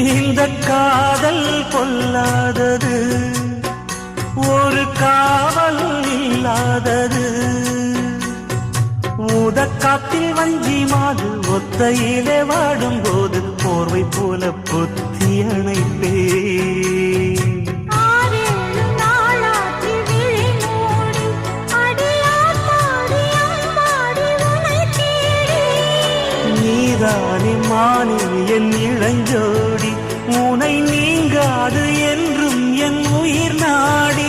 இந்த காதல் பொல்லாதது, ஒரு காவல் இல்லாதது. ஊதக்காத்தில் வஞ்சி மாது ஒத்தையிலே வாடும்போது போர்வை போல பொத்தி அணைப்பே. நீதானே மானே என் இளஞ்சோடி, உனை நீங்காது என்றும் என் உயிர் நாடி.